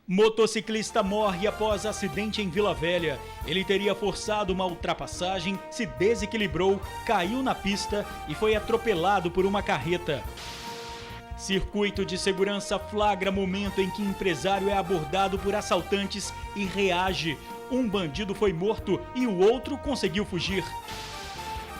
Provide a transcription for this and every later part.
Motociclista morre após acidente em Vila Velha. Ele teria forçado uma ultrapassagem, se desequilibrou, caiu na pista e foi atropelado por uma carreta. Circuito de segurança flagra momento em que empresário é abordado por assaltantes e reage. Um bandido foi morto e o outro conseguiu fugir.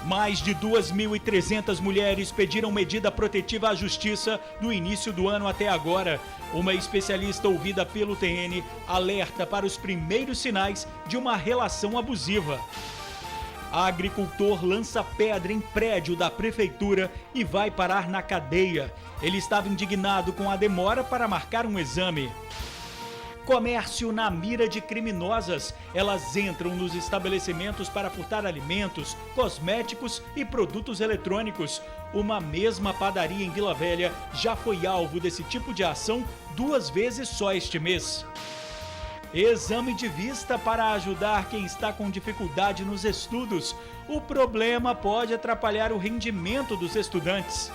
Mais de 2.300 mulheres pediram medida protetiva à justiça do início do ano até agora. Uma especialista ouvida pelo TN alerta para os primeiros sinais de uma relação abusiva. Agricultor lança pedra em prédio da prefeitura e vai parar na cadeia. Ele estava indignado com a demora para marcar um exame. Comércio na mira de criminosas. Elas entram nos estabelecimentos para furtar alimentos, cosméticos e produtos eletrônicos. Uma mesma padaria em Vila Velha já foi alvo desse tipo de ação 2 vezes só este mês. Exame de vista para ajudar quem está com dificuldade nos estudos. O problema pode atrapalhar o rendimento dos estudantes.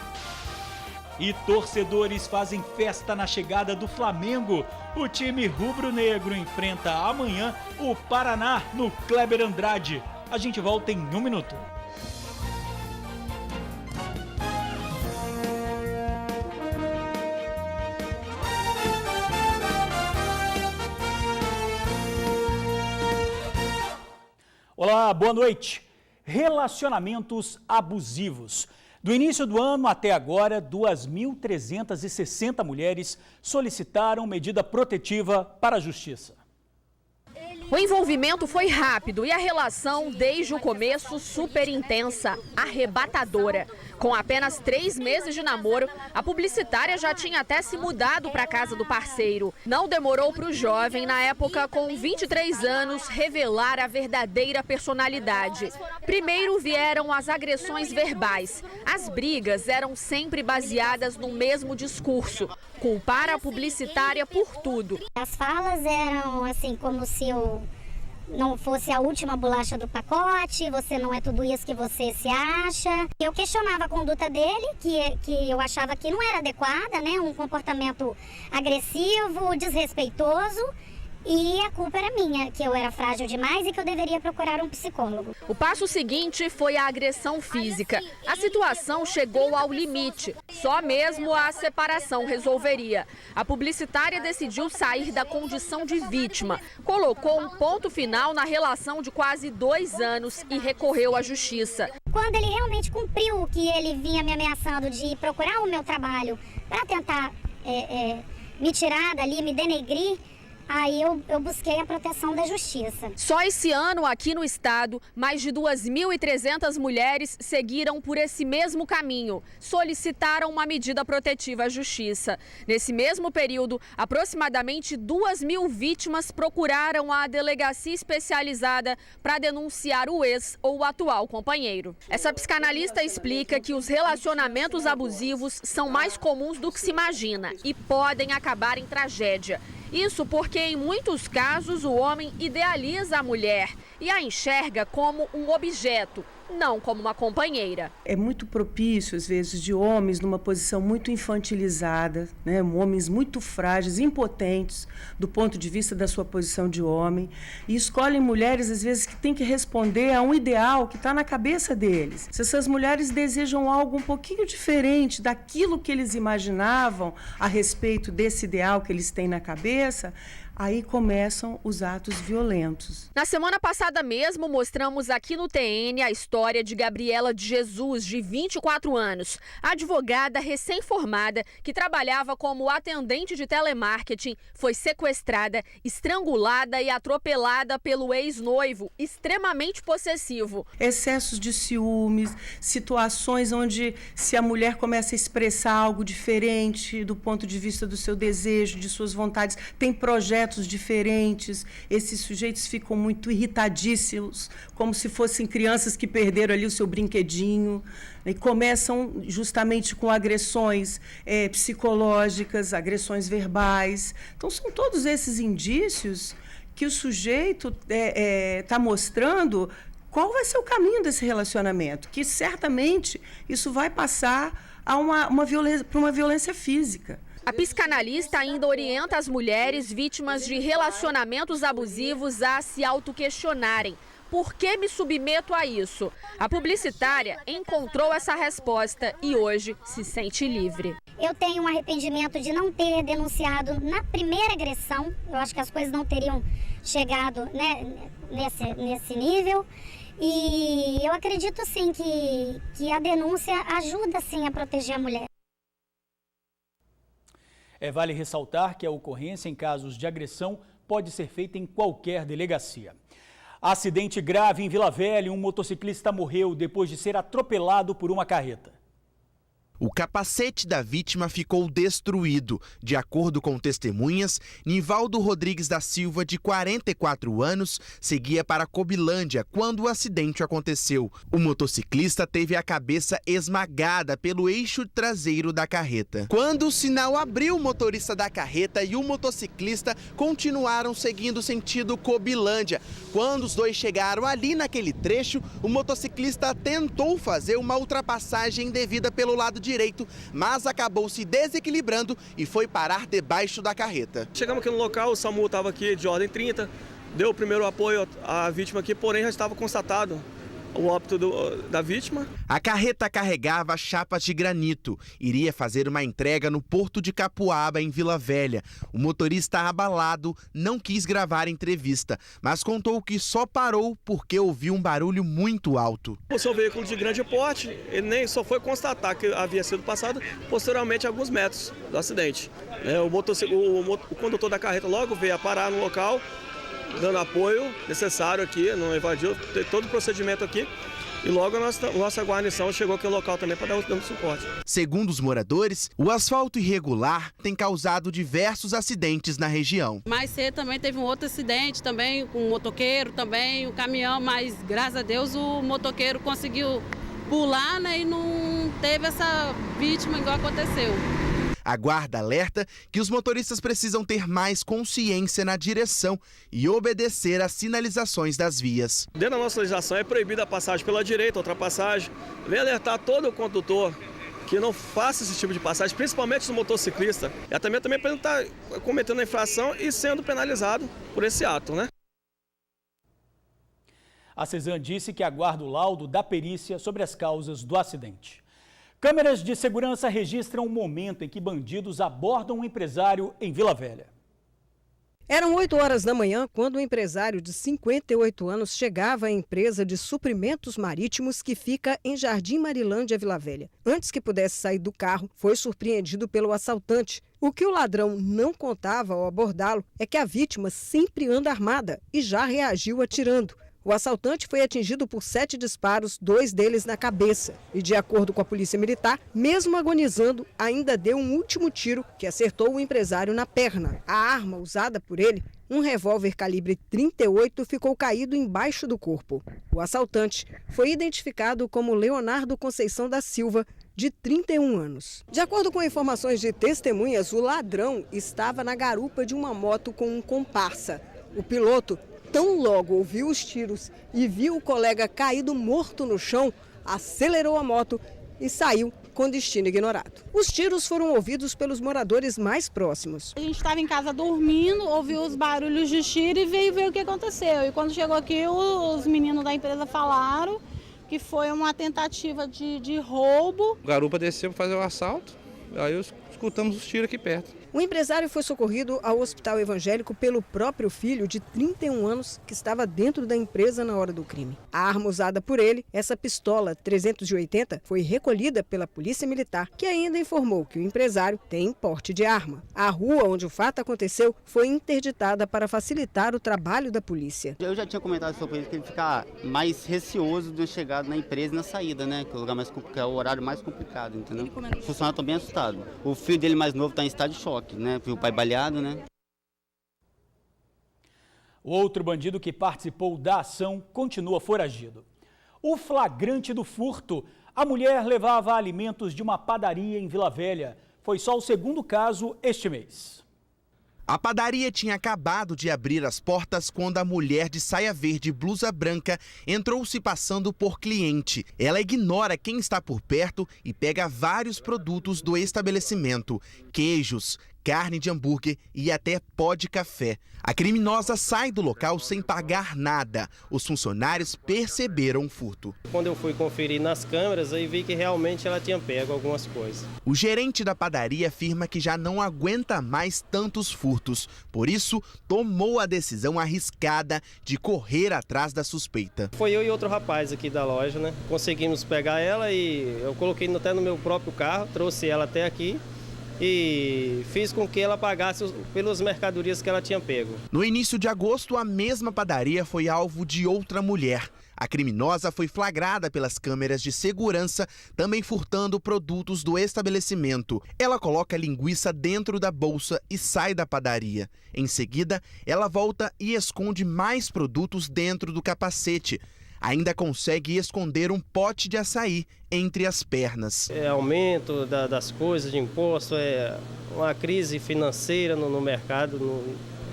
E torcedores fazem festa na chegada do Flamengo. O time rubro-negro enfrenta amanhã o Paraná no Kleber Andrade. A gente volta em 1 minuto. Olá, boa noite. Relacionamentos abusivos. Do início do ano até agora, 2.360 mulheres solicitaram medida protetiva para a Justiça. O envolvimento foi rápido e a relação, desde o começo, super intensa, arrebatadora. Com apenas 3 meses de namoro, a publicitária já tinha até se mudado para a casa do parceiro. Não demorou para o jovem, na época com 23 anos, revelar a verdadeira personalidade. Primeiro vieram as agressões verbais. As brigas eram sempre baseadas no mesmo discurso: culpar a publicitária por tudo. As falas eram assim, como se eu não fosse a última bolacha do pacote, você não é tudo isso que você se acha. Eu questionava a conduta dele, que eu achava que não era adequada, né? Um comportamento agressivo, desrespeitoso. E a culpa era minha, que eu era frágil demais e que eu deveria procurar um psicólogo. O passo seguinte foi a agressão física. A situação chegou ao limite. Só mesmo a separação resolveria. A publicitária decidiu sair da condição de vítima. Colocou um ponto final na relação de quase 2 anos e recorreu à justiça. Quando ele realmente cumpriu o que ele vinha me ameaçando de procurar o meu trabalho para tentar me tirar dali, me denegrir, aí eu busquei a proteção da justiça. Só esse ano, aqui no estado, mais de 2.300 mulheres seguiram por esse mesmo caminho. Solicitaram uma medida protetiva à justiça. Nesse mesmo período, aproximadamente 2.000 vítimas procuraram a delegacia especializada para denunciar o ex ou o atual companheiro. Essa psicanalista explica que os relacionamentos abusivos são mais comuns do que se imagina e podem acabar em tragédia. Isso porque, em muitos casos, o homem idealiza a mulher e a enxerga como um objeto, não como uma companheira. É muito propício, às vezes, de homens numa posição muito infantilizada, né? Homens muito frágeis, impotentes do ponto de vista da sua posição de homem, e escolhem mulheres, às vezes, que têm que responder a um ideal que está na cabeça deles. Se essas mulheres desejam algo um pouquinho diferente daquilo que eles imaginavam a respeito desse ideal que eles têm na cabeça, aí começam os atos violentos. Na semana passada mesmo, mostramos aqui no TN a história de Gabriela de Jesus, de 24 anos, advogada recém-formada que trabalhava como atendente de telemarketing, foi sequestrada, estrangulada e atropelada pelo ex-noivo, extremamente possessivo. Excessos de ciúmes, situações onde se a mulher começa a expressar algo diferente do ponto de vista do seu desejo, de suas vontades, tem projetos diferentes, esses sujeitos ficam muito irritadíssimos, como se fossem crianças que perderam ali o seu brinquedinho, e começam justamente com agressões psicológicas, agressões verbais. Então, são todos esses indícios que o sujeito está mostrando qual vai ser o caminho desse relacionamento, que certamente isso vai passar a uma violência física. A psicanalista ainda orienta as mulheres vítimas de relacionamentos abusivos a se autoquestionarem. Por que me submeto a isso? A publicitária encontrou essa resposta e hoje se sente livre. Eu tenho um arrependimento de não ter denunciado na primeira agressão. Eu acho que as coisas não teriam chegado, né, nesse nível. E eu acredito sim que a denúncia ajuda sim a proteger a mulher. Vale ressaltar que a ocorrência em casos de agressão pode ser feita em qualquer delegacia. Acidente grave em Vila Velha, um motociclista morreu depois de ser atropelado por uma carreta. O capacete da vítima ficou destruído. De acordo com testemunhas, Nivaldo Rodrigues da Silva, de 44 anos, seguia para Cobilândia quando o acidente aconteceu. O motociclista teve a cabeça esmagada pelo eixo traseiro da carreta. Quando o sinal abriu, o motorista da carreta e o motociclista continuaram seguindo sentido Cobilândia. Quando os dois chegaram ali naquele trecho, o motociclista tentou fazer uma ultrapassagem indevida pelo lado direito, mas acabou se desequilibrando e foi parar debaixo da carreta. Chegamos aqui no local, o SAMU estava aqui de ordem 30, deu o primeiro apoio à vítima aqui, porém já estava constatado o óbito da vítima. A carreta carregava chapas de granito. Iria fazer uma entrega no Porto de Capuaba, em Vila Velha. O motorista abalado não quis gravar a entrevista, mas contou que só parou porque ouviu um barulho muito alto. O seu veículo de grande porte, ele nem só foi constatar que havia sido passado posteriormente a alguns metros do acidente. O condutor da carreta logo veio a parar no local, dando apoio necessário aqui, não evadiu todo o procedimento aqui. E logo a nossa guarnição chegou aqui no local também para dar um suporte. Segundo os moradores, o asfalto irregular tem causado diversos acidentes na região. Mais cedo também teve um outro acidente, também com um motoqueiro, também um caminhão, mas graças a Deus o motoqueiro conseguiu pular, né, e não teve essa vítima igual aconteceu. A guarda alerta que os motoristas precisam ter mais consciência na direção e obedecer às sinalizações das vias. Dentro da nossa legislação é proibida a passagem pela direita, ultrapassagem. Vem alertar todo o condutor que não faça esse tipo de passagem, principalmente o motociclista. E também para ele estar cometendo a infração e sendo penalizado por esse ato, né? A CESAM disse que aguarda o laudo da perícia sobre as causas do acidente. Câmeras de segurança registram o momento em que bandidos abordam um empresário em Vila Velha. Eram 8 horas da manhã quando um empresário de 58 anos chegava à empresa de suprimentos marítimos que fica em Jardim Marilândia, Vila Velha. Antes que pudesse sair do carro, foi surpreendido pelo assaltante. O que o ladrão não contava ao abordá-lo é que a vítima sempre anda armada e já reagiu atirando. O assaltante foi atingido por 7 disparos, 2 deles na cabeça. E, de acordo com a polícia militar, mesmo agonizando, ainda deu um último tiro que acertou o empresário na perna. A arma usada por ele, um revólver calibre 38, ficou caído embaixo do corpo. O assaltante foi identificado como Leonardo Conceição da Silva, de 31 anos. De acordo com informações de testemunhas, o ladrão estava na garupa de uma moto com um comparsa. O piloto, tão logo ouviu os tiros e viu o colega caído morto no chão, acelerou a moto e saiu com destino ignorado. Os tiros foram ouvidos pelos moradores mais próximos. A gente estava em casa dormindo, ouviu os barulhos de tiro e veio ver o que aconteceu. E quando chegou aqui, os meninos da empresa falaram que foi uma tentativa de roubo. O garupa desceu para fazer o assalto, aí escutamos os tiros aqui perto. O empresário foi socorrido ao hospital evangélico pelo próprio filho, de 31 anos, que estava dentro da empresa na hora do crime. A arma usada por ele, essa pistola 380, foi recolhida pela Polícia Militar, que ainda informou que o empresário tem porte de arma. A rua onde o fato aconteceu foi interditada para facilitar o trabalho da polícia. Eu já tinha comentado sobre ele que ele fica mais receoso de chegar na empresa e na saída, né? Que é o lugar que é o horário mais complicado, entendeu? Os funcionários estão bem assustados. O filho dele mais novo está em estado de choque, né? O pai baleado, né? O outro bandido que participou da ação continua foragido. O flagrante do furto: a mulher levava alimentos de uma padaria em Vila Velha. Foi só o segundo caso este mês. A padaria tinha acabado de abrir as portas quando a mulher de saia verde e blusa branca entrou se passando por cliente. Ela ignora quem está por perto e pega vários produtos do estabelecimento: queijos, carne de hambúrguer e até pó de café. A criminosa sai do local sem pagar nada. Os funcionários perceberam o furto. Quando eu fui conferir nas câmeras, aí vi que realmente ela tinha pego algumas coisas. O gerente da padaria afirma que já não aguenta mais tantos furtos. Por isso, tomou a decisão arriscada de correr atrás da suspeita. Foi eu e outro rapaz aqui da loja, né? Conseguimos pegar ela e eu coloquei até no meu próprio carro, trouxe ela até aqui e fiz com que ela pagasse pelas mercadorias que ela tinha pego. No início de agosto, a mesma padaria foi alvo de outra mulher. A criminosa foi flagrada pelas câmeras de segurança, também furtando produtos do estabelecimento. Ela coloca a linguiça dentro da bolsa e sai da padaria. Em seguida, ela volta e esconde mais produtos dentro do capacete. Ainda consegue esconder um pote de açaí entre as pernas. Aumento das coisas de imposto, uma crise financeira no mercado,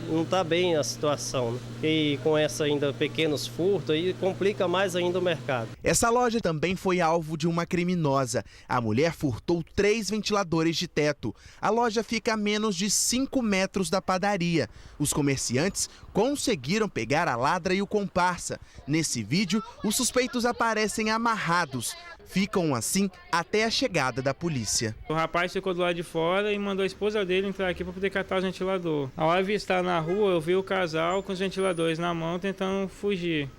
não está bem a situação, né? E com essa ainda pequenos furtos, aí complica mais ainda o mercado. Essa loja também foi alvo de uma criminosa. A mulher furtou 3 ventiladores de teto. A loja fica a menos de 5 metros da padaria. Os comerciantes conseguiram pegar a ladra e o comparsa. Nesse vídeo, os suspeitos aparecem amarrados. Ficam assim até a chegada da polícia. O rapaz ficou do lado de fora e mandou a esposa dele entrar aqui para poder catar o ventilador. Ao avistar na rua, eu vi o casal com os ventiladores na mão tentando fugir.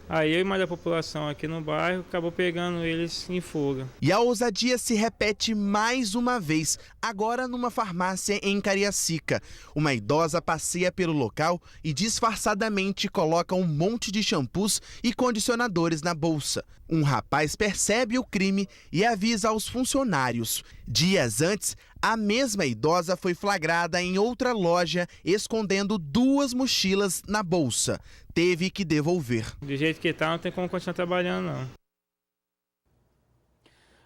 Aí eu e mais a população aqui no bairro acabou pegando eles em fuga. E a ousadia se repete mais uma vez, agora numa farmácia em Cariacica. Uma idosa passeia pelo local e disfarçadamente coloca um monte de shampoos e condicionadores na bolsa. Um rapaz percebe o crime e avisa aos funcionários. Dias antes, a mesma idosa foi flagrada em outra loja escondendo 2 mochilas na bolsa. Teve que devolver. Do jeito que tá, não tem como continuar trabalhando, não.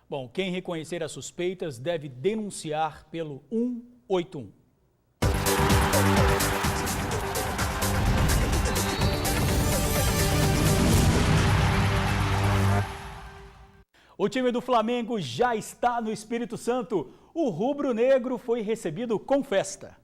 Bom, quem reconhecer as suspeitas deve denunciar pelo 181. O time do Flamengo já está no Espírito Santo. O rubro-negro foi recebido com festa.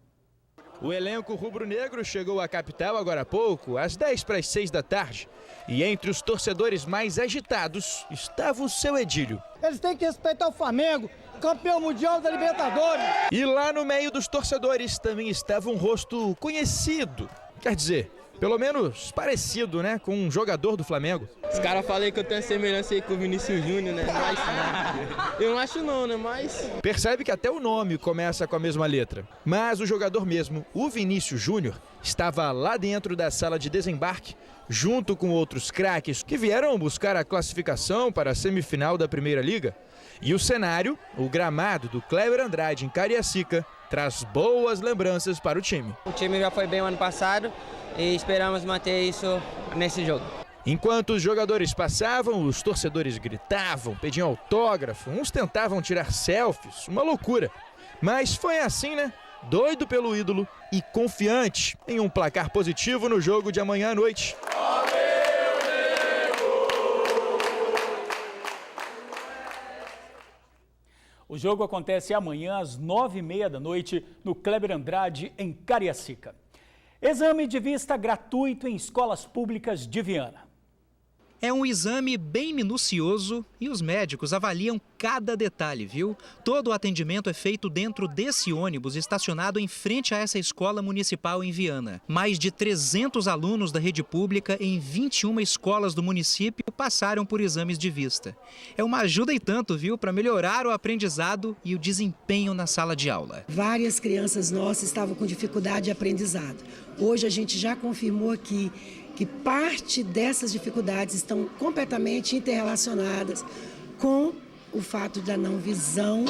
O elenco rubro-negro chegou à capital agora há pouco, às 5:50 da tarde. E entre os torcedores mais agitados estava o seu Edílio. Eles têm que respeitar o Flamengo, campeão mundial da Libertadores. E lá no meio dos torcedores também estava um rosto conhecido. Quer dizer, pelo menos parecido, né, com um jogador do Flamengo. Os caras falam que eu tenho semelhança aí com o Vinícius Júnior, né? Mas não. Eu não acho não, né? Mas... Percebe que até o nome começa com a mesma letra. Mas o jogador mesmo, o Vinícius Júnior, estava lá dentro da sala de desembarque, junto com outros craques que vieram buscar a classificação para a semifinal da Primeira Liga. E o cenário, o gramado do Kleber Andrade em Cariacica, traz boas lembranças para o time. O time já foi bem o ano passado e esperamos manter isso nesse jogo. Enquanto os jogadores passavam, os torcedores gritavam, pediam autógrafo, uns tentavam tirar selfies, uma loucura. Mas foi assim, né? Doido pelo ídolo e confiante em um placar positivo no jogo de amanhã à noite. O jogo acontece amanhã às 9:30 da noite no Kleber Andrade, em Cariacica. Exame de vista gratuito em escolas públicas de Viana. É um exame bem minucioso e os médicos avaliam cada detalhe, viu? Todo o atendimento é feito dentro desse ônibus estacionado em frente a essa escola municipal em Viana. Mais de 300 alunos da rede pública em 21 escolas do município passaram por exames de vista. É uma ajuda e tanto, viu, para melhorar o aprendizado e o desempenho na sala de aula. Várias crianças nossas estavam com dificuldade de aprendizado. Hoje a gente já confirmou aqui que parte dessas dificuldades estão completamente interrelacionadas com o fato da não visão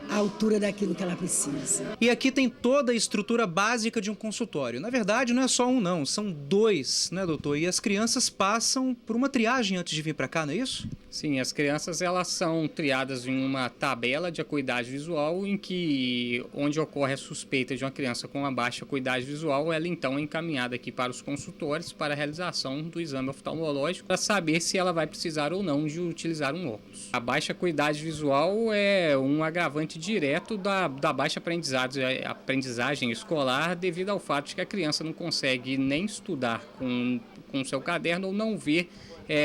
à altura daquilo que ela precisa. E aqui tem toda a estrutura básica de um consultório. Na verdade, não é só um não, são 2, né, doutor? E as crianças passam por uma triagem antes de vir para cá, não é isso? Sim, as crianças elas são triadas em uma tabela de acuidade visual em que, onde ocorre a suspeita de uma criança com uma baixa acuidade visual, ela então é encaminhada aqui para os consultores para a realização do exame oftalmológico para saber se ela vai precisar ou não de utilizar um óculos. A baixa acuidade visual é um agravante direto da baixa aprendizagem escolar devido ao fato de que a criança não consegue nem estudar com o seu caderno ou não ver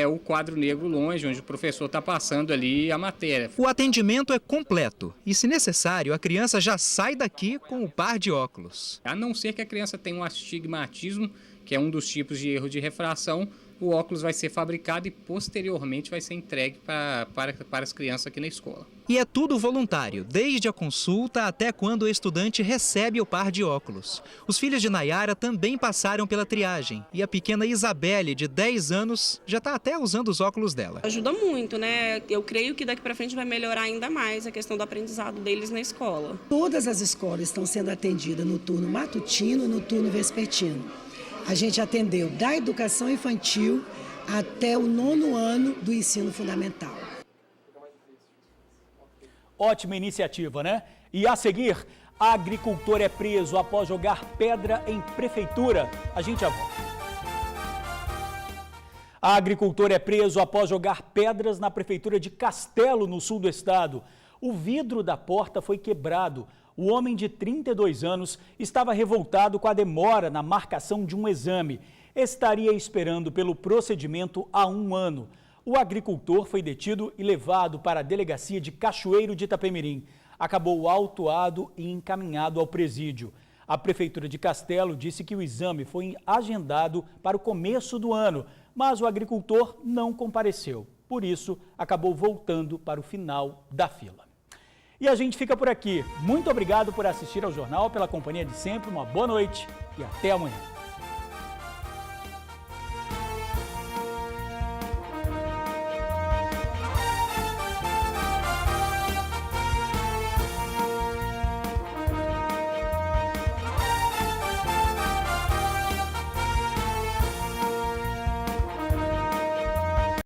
o quadro negro longe, onde o professor está passando ali a matéria. O atendimento é completo e, se necessário, a criança já sai daqui com o par de óculos. A não ser que a criança tenha um astigmatismo, que é um dos tipos de erro de refração, o óculos vai ser fabricado e posteriormente vai ser entregue para as crianças aqui na escola. E é tudo voluntário, desde a consulta até quando o estudante recebe o par de óculos. Os filhos de Nayara também passaram pela triagem e a pequena Isabelle, de 10 anos, já está até usando os óculos dela. Ajuda muito, né? Eu creio que daqui para frente vai melhorar ainda mais a questão do aprendizado deles na escola. Todas as escolas estão sendo atendidas no turno matutino e no turno vespertino. A gente atendeu da educação infantil até o 9º ano do ensino fundamental. Ótima iniciativa, né? E a seguir, agricultor é preso após jogar pedra em prefeitura. A gente já volta. Agricultor é preso após jogar pedras na prefeitura de Castelo, no sul do estado. O vidro da porta foi quebrado. O homem de 32 anos estava revoltado com a demora na marcação de um exame. Estaria esperando pelo procedimento há 1 ano. O agricultor foi detido e levado para a delegacia de Cachoeiro de Itapemirim. Acabou autuado e encaminhado ao presídio. A Prefeitura de Castelo disse que o exame foi agendado para o começo do ano, mas o agricultor não compareceu. Por isso, acabou voltando para o final da fila. E a gente fica por aqui. Muito obrigado por assistir ao jornal, pela companhia de sempre. Uma boa noite e até amanhã.